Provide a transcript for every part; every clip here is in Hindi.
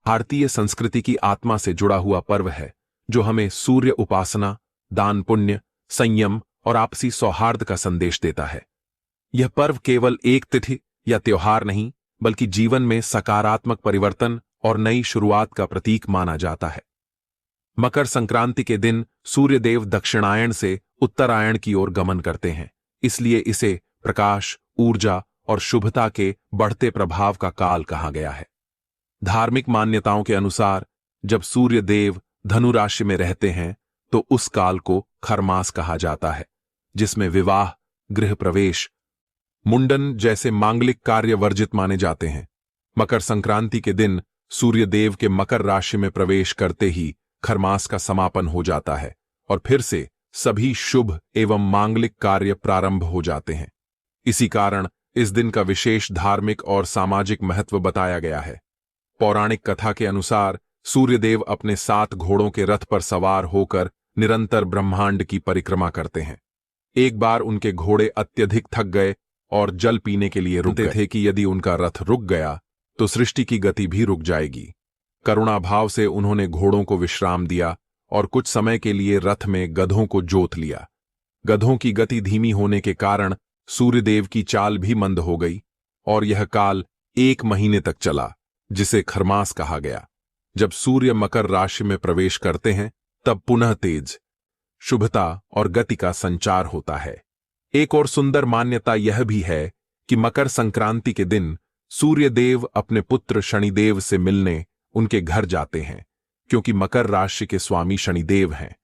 भारतीय संस्कृति की आत्मा से जुड़ा हुआ पर्व है जो हमें सूर्य उपासना, दान पुण्य, संयम और आपसी सौहार्द का संदेश देता है। यह पर्व केवल एक तिथि या त्योहार नहीं, बल्कि जीवन में सकारात्मक परिवर्तन और नई शुरुआत का प्रतीक माना जाता है। मकर संक्रांति के दिन सूर्यदेव दक्षिणायण से उत्तरायण की ओर गमन करते हैं, इसलिए इसे प्रकाश, ऊर्जा और शुभता के बढ़ते प्रभाव का काल कहा गया है। धार्मिक मान्यताओं के अनुसार जब सूर्यदेव धनु राशि में रहते हैं तो उस काल को खरमास कहा जाता है, जिसमें विवाह, गृह प्रवेश, मुंडन जैसे मांगलिक कार्य वर्जित माने जाते हैं। मकर संक्रांति के दिन सूर्यदेव के मकर राशि में प्रवेश करते ही खरमास का समापन हो जाता है और फिर से सभी शुभ एवं मांगलिक कार्य प्रारंभ हो जाते हैं। इसी कारण इस दिन का विशेष धार्मिक और सामाजिक महत्व बताया गया है। पौराणिक कथा के अनुसार सूर्यदेव अपने 7 घोड़ों के रथ पर सवार होकर निरंतर ब्रह्मांड की परिक्रमा करते हैं। एक बार उनके घोड़े अत्यधिक थक गए और जल पीने के लिए रुकते थे कि यदि उनका रथ रुक गया तो सृष्टि की गति भी रुक जाएगी। करुणा भाव से उन्होंने घोड़ों को विश्राम दिया और कुछ समय के लिए रथ में गधों को जोत लिया। गधों की गति धीमी होने के कारण सूर्यदेव की चाल भी मंद हो गई और यह काल 1 महीने तक चला, जिसे खरमास कहा गया। जब सूर्य मकर राशि में प्रवेश करते हैं तब पुनः तेज, शुभता और गति का संचार होता है। एक और सुंदर मान्यता यह भी है कि मकर संक्रांति के दिन सूर्यदेव अपने पुत्र शनिदेव से मिलने उनके घर जाते हैं, क्योंकि मकर राशि के स्वामी शनिदेव हैं।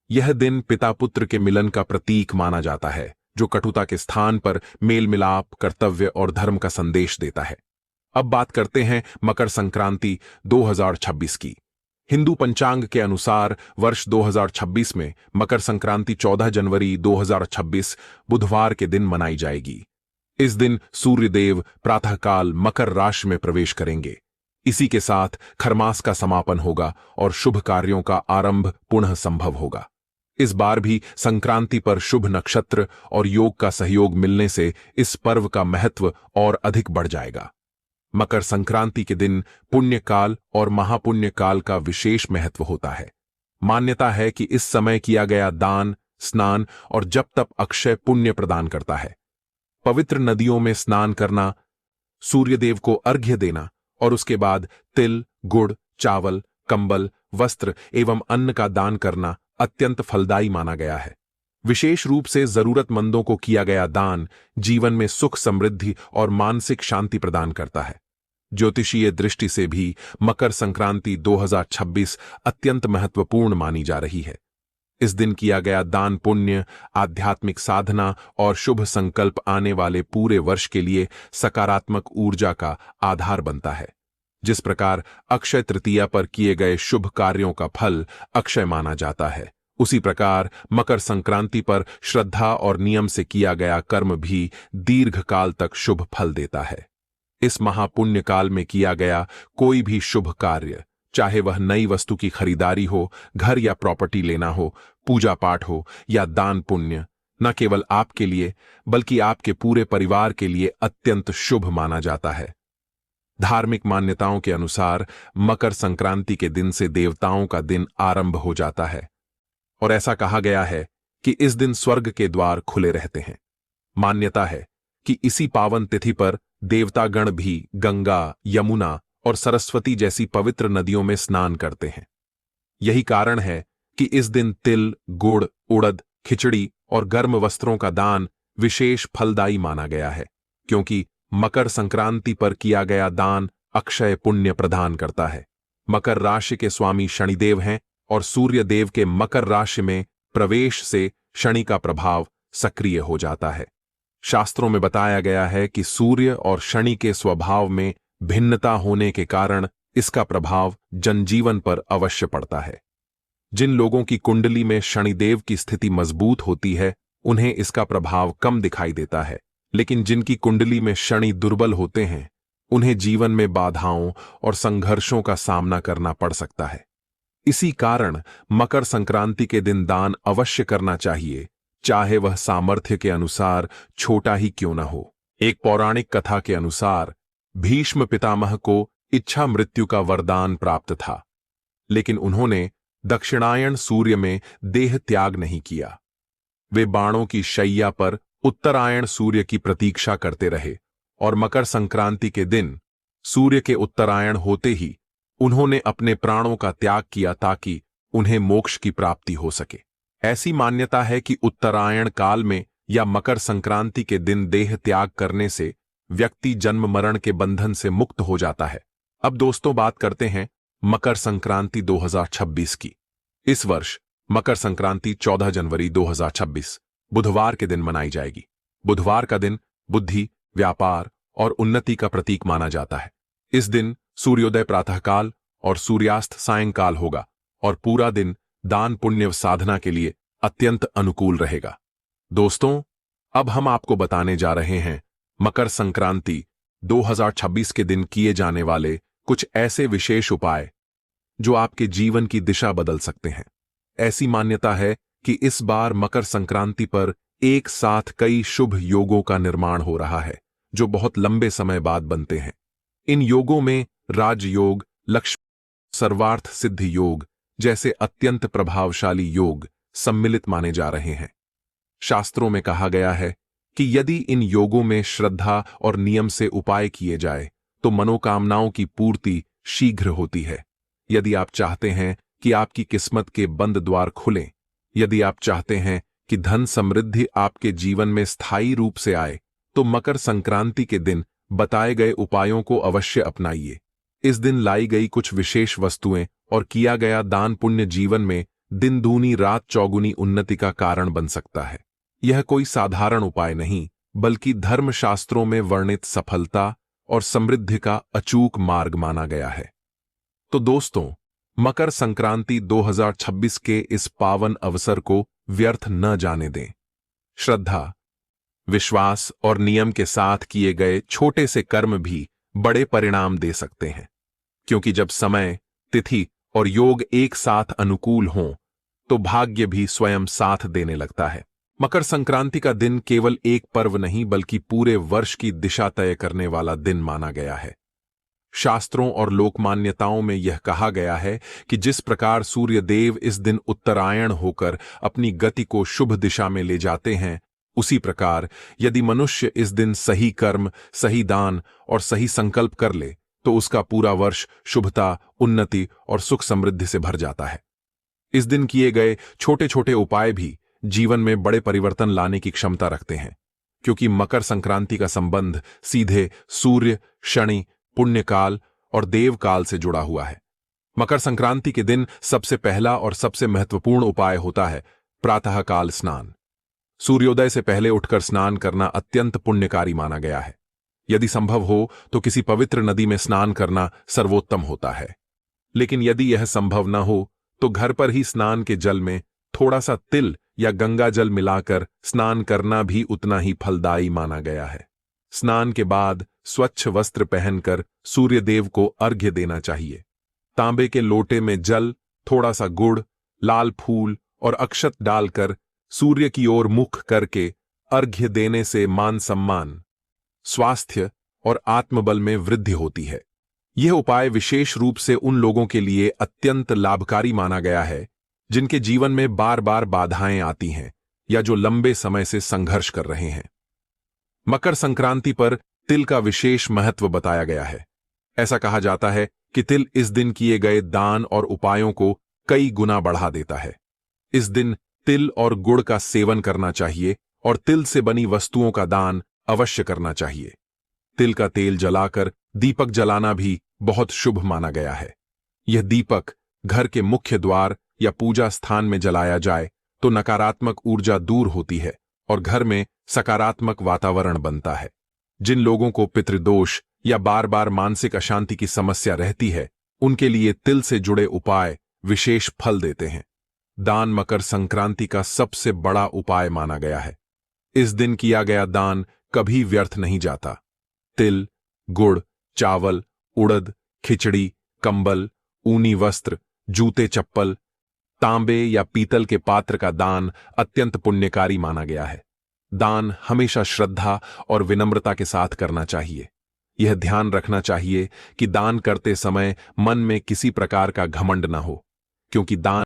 यह दिन पिता पुत्र के मिलन का प्रतीक माना जाता है, जो कटुता के स्थान पर मेल मिलाप, कर्तव्य और धर्म का संदेश देता है। अब बात करते हैं मकर संक्रांति 2026 की। हिंदू पंचांग के अनुसार वर्ष 2026 में मकर संक्रांति 14 जनवरी 2026 बुधवार के दिन मनाई जाएगी। इस दिन सूर्यदेव प्रातःकाल मकर राशि में प्रवेश करेंगे। इसी के साथ खरमास का समापन होगा और शुभ कार्यों का आरंभ पुनः संभव होगा। इस बार भी संक्रांति पर शुभ नक्षत्र और योग का सहयोग मिलने से इस पर्व का महत्व और अधिक बढ़ जाएगा। मकर संक्रांति के दिन पुण्य काल और महापुण्य काल का विशेष महत्व होता है। मान्यता है कि इस समय किया गया दान, स्नान और जप तप अक्षय पुण्य प्रदान करता है। पवित्र नदियों में स्नान करना, सूर्यदेव को अर्घ्य देना और उसके बाद तिल, गुड़, चावल, कंबल, वस्त्र एवं अन्न का दान करना अत्यंत फलदायी माना गया है। विशेष रूप से जरूरतमंदों को किया गया दान जीवन में सुख, समृद्धि और मानसिक शांति प्रदान करता है। ज्योतिषीय दृष्टि से भी मकर संक्रांति 2026 अत्यंत महत्वपूर्ण मानी जा रही है। इस दिन किया गया दान पुण्य, आध्यात्मिक साधना और शुभ संकल्प आने वाले पूरे वर्ष के लिए सकारात्मक ऊर्जा का आधार बनता है। जिस प्रकार अक्षय तृतीया पर किए गए शुभ कार्यों का फल अक्षय माना जाता है, उसी प्रकार मकर संक्रांति पर श्रद्धा और नियम से किया गया कर्म भी दीर्घकाल तक शुभ फल देता है। इस महापुण्य काल में किया गया कोई भी शुभ कार्य, चाहे वह नई वस्तु की खरीदारी हो, घर या प्रॉपर्टी लेना हो, पूजा पाठ हो या दान पुण्य, न केवल आपके लिए बल्कि आपके पूरे परिवार के लिए अत्यंत शुभ माना जाता है। धार्मिक मान्यताओं के अनुसार मकर संक्रांति के दिन से देवताओं का दिन आरंभ हो जाता है और ऐसा कहा गया है कि इस दिन स्वर्ग के द्वार खुले रहते हैं। मान्यता है कि इसी पावन तिथि पर देवतागण भी गंगा, यमुना और सरस्वती जैसी पवित्र नदियों में स्नान करते हैं। यही कारण है कि इस दिन तिल, गुड़, उड़द, खिचड़ी और गर्म वस्त्रों का दान विशेष फलदायी माना गया है, क्योंकि मकर संक्रांति पर किया गया दान अक्षय पुण्य प्रदान करता है। मकर राशि के स्वामी शनिदेव हैं और सूर्यदेव के मकर राशि में प्रवेश से शनि का प्रभाव सक्रिय हो जाता है। शास्त्रों में बताया गया है कि सूर्य और शनि के स्वभाव में भिन्नता होने के कारण इसका प्रभाव जनजीवन पर अवश्य पड़ता है। जिन लोगों की कुंडली में शनिदेव की स्थिति मजबूत होती है, उन्हें इसका प्रभाव कम दिखाई देता है, लेकिन जिनकी कुंडली में शनि दुर्बल होते हैं, उन्हें जीवन में बाधाओं और संघर्षों का सामना करना पड़ सकता है। इसी कारण मकर संक्रांति के दिन दान अवश्य करना चाहिए, चाहे वह सामर्थ्य के अनुसार छोटा ही क्यों न हो। एक पौराणिक कथा के अनुसार भीष्म पितामह को इच्छा मृत्यु का वरदान प्राप्त था, लेकिन उन्होंने दक्षिणायण सूर्य में देह त्याग नहीं किया। वे बाणों की शैया पर उत्तरायण सूर्य की प्रतीक्षा करते रहे और मकर संक्रांति के दिन सूर्य के उत्तरायण होते ही उन्होंने अपने प्राणों का त्याग किया ताकि उन्हें मोक्ष की प्राप्ति हो सके। ऐसी मान्यता है कि उत्तरायण काल में या मकर संक्रांति के दिन देह त्याग करने से व्यक्ति जन्म मरण के बंधन से मुक्त हो जाता है। अब दोस्तों बात करते हैं मकर संक्रांति 2026 की। इस वर्ष मकर संक्रांति 14 जनवरी 2026 बुधवार के दिन मनाई जाएगी। बुधवार का दिन बुद्धि, व्यापार और उन्नति का प्रतीक माना जाता है। इस दिन सूर्योदय प्रातःकाल और सूर्यास्त सायंकाल होगा और पूरा दिन दान पुण्य साधना के लिए अत्यंत अनुकूल रहेगा। दोस्तों, अब हम आपको बताने जा रहे हैं मकर संक्रांति 2026 के दिन किए जाने वाले कुछ ऐसे विशेष उपाय जो आपके जीवन की दिशा बदल सकते हैं। ऐसी मान्यता है कि इस बार मकर संक्रांति पर एक साथ कई शुभ योगों का निर्माण हो रहा है जो बहुत लंबे समय बाद बनते हैं। इन योगों में राजयोग, लक्ष्मी सर्वार्थ सिद्धि योग जैसे अत्यंत प्रभावशाली योग सम्मिलित माने जा रहे हैं। शास्त्रों में कहा गया है कि यदि इन योगों में श्रद्धा और नियम से उपाय किए जाए तो मनोकामनाओं की पूर्ति शीघ्र होती है। यदि आप चाहते हैं कि आपकी किस्मत के बंद द्वार खुलें, यदि आप चाहते हैं कि धन समृद्धि आपके जीवन में स्थायी रूप से आए, तो मकर संक्रांति के दिन बताए गए उपायों को अवश्य अपनाइए। इस दिन लाई गई कुछ विशेष वस्तुएं और किया गया दान पुण्य जीवन में दिन दूनी रात चौगुनी उन्नति का कारण बन सकता है। यह कोई साधारण उपाय नहीं, बल्कि धर्मशास्त्रों में वर्णित सफलता और समृद्धि का अचूक मार्ग माना गया है। तो दोस्तों, मकर संक्रांति 2026 के इस पावन अवसर को व्यर्थ न जाने दें। श्रद्धा, विश्वास और नियम के साथ किए गए छोटे से कर्म भी बड़े परिणाम दे सकते हैं, क्योंकि जब समय, तिथि और योग एक साथ अनुकूल हों, तो भाग्य भी स्वयं साथ देने लगता है। मकर संक्रांति का दिन केवल एक पर्व नहीं बल्कि पूरे वर्ष की दिशा तय करने वाला दिन माना गया है। शास्त्रों और लोक मान्यताओं में यह कहा गया है कि जिस प्रकार सूर्य देव इस दिन उत्तरायण होकर अपनी गति को शुभ दिशा में ले जाते हैं, उसी प्रकार यदि मनुष्य इस दिन सही कर्म, सही दान और सही संकल्प कर ले तो उसका पूरा वर्ष शुभता, उन्नति और सुख समृद्धि से भर जाता है। इस दिन किए गए छोटे छोटे उपाय भी जीवन में बड़े परिवर्तन लाने की क्षमता रखते हैं, क्योंकि मकर संक्रांति का संबंध सीधे सूर्य, शनि, पुण्यकाल और देवकाल से जुड़ा हुआ है। मकर संक्रांति के दिन सबसे पहला और सबसे महत्वपूर्ण उपाय होता है प्रातःकाल स्नान। सूर्योदय से पहले उठकर स्नान करना अत्यंत पुण्यकारी माना गया है। यदि संभव हो तो किसी पवित्र नदी में स्नान करना सर्वोत्तम होता है, लेकिन यदि यह संभव न हो तो घर पर ही स्नान के जल में थोड़ा सा तिल या गंगा जल मिलाकर स्नान करना भी उतना ही फलदायी माना गया है। स्नान के बाद स्वच्छ वस्त्र पहनकर सूर्य देव को अर्घ्य देना चाहिए। तांबे के लोटे में जल, थोड़ा सा गुड़, लाल फूल और अक्षत डालकर सूर्य की ओर मुख करके अर्घ्य देने से मान सम्मान, स्वास्थ्य और आत्मबल में वृद्धि होती है। यह उपाय विशेष रूप से उन लोगों के लिए अत्यंत लाभकारी माना गया है जिनके जीवन में बार बार बाधाएं आती हैं या जो लंबे समय से संघर्ष कर रहे हैं। मकर संक्रांति पर तिल का विशेष महत्व बताया गया है। ऐसा कहा जाता है कि तिल इस दिन किए गए दान और उपायों को कई गुना बढ़ा देता है। इस दिन तिल और गुड़ का सेवन करना चाहिए और तिल से बनी वस्तुओं का दान अवश्य करना चाहिए। तिल का तेल जलाकर दीपक जलाना भी बहुत शुभ माना गया है। यह दीपक घर के मुख्य द्वार या पूजा स्थान में जलाया जाए तो नकारात्मक ऊर्जा दूर होती है और घर में सकारात्मक वातावरण बनता है। जिन लोगों को पितृदोष या बार बार मानसिक अशांति की समस्या रहती है, उनके लिए तिल से जुड़े उपाय विशेष फल देते हैं। दान मकर संक्रांति का सबसे बड़ा उपाय माना गया है। इस दिन किया गया दान कभी व्यर्थ नहीं जाता। तिल, गुड़, चावल, उड़द, खिचड़ी, कंबल, ऊनी वस्त्र, जूते चप्पल, तांबे या पीतल के पात्र का दान अत्यंत पुण्यकारी माना गया है। दान हमेशा श्रद्धा और विनम्रता के साथ करना चाहिए। यह ध्यान रखना चाहिए कि दान करते समय मन में किसी प्रकार का घमंड न हो, क्योंकि दान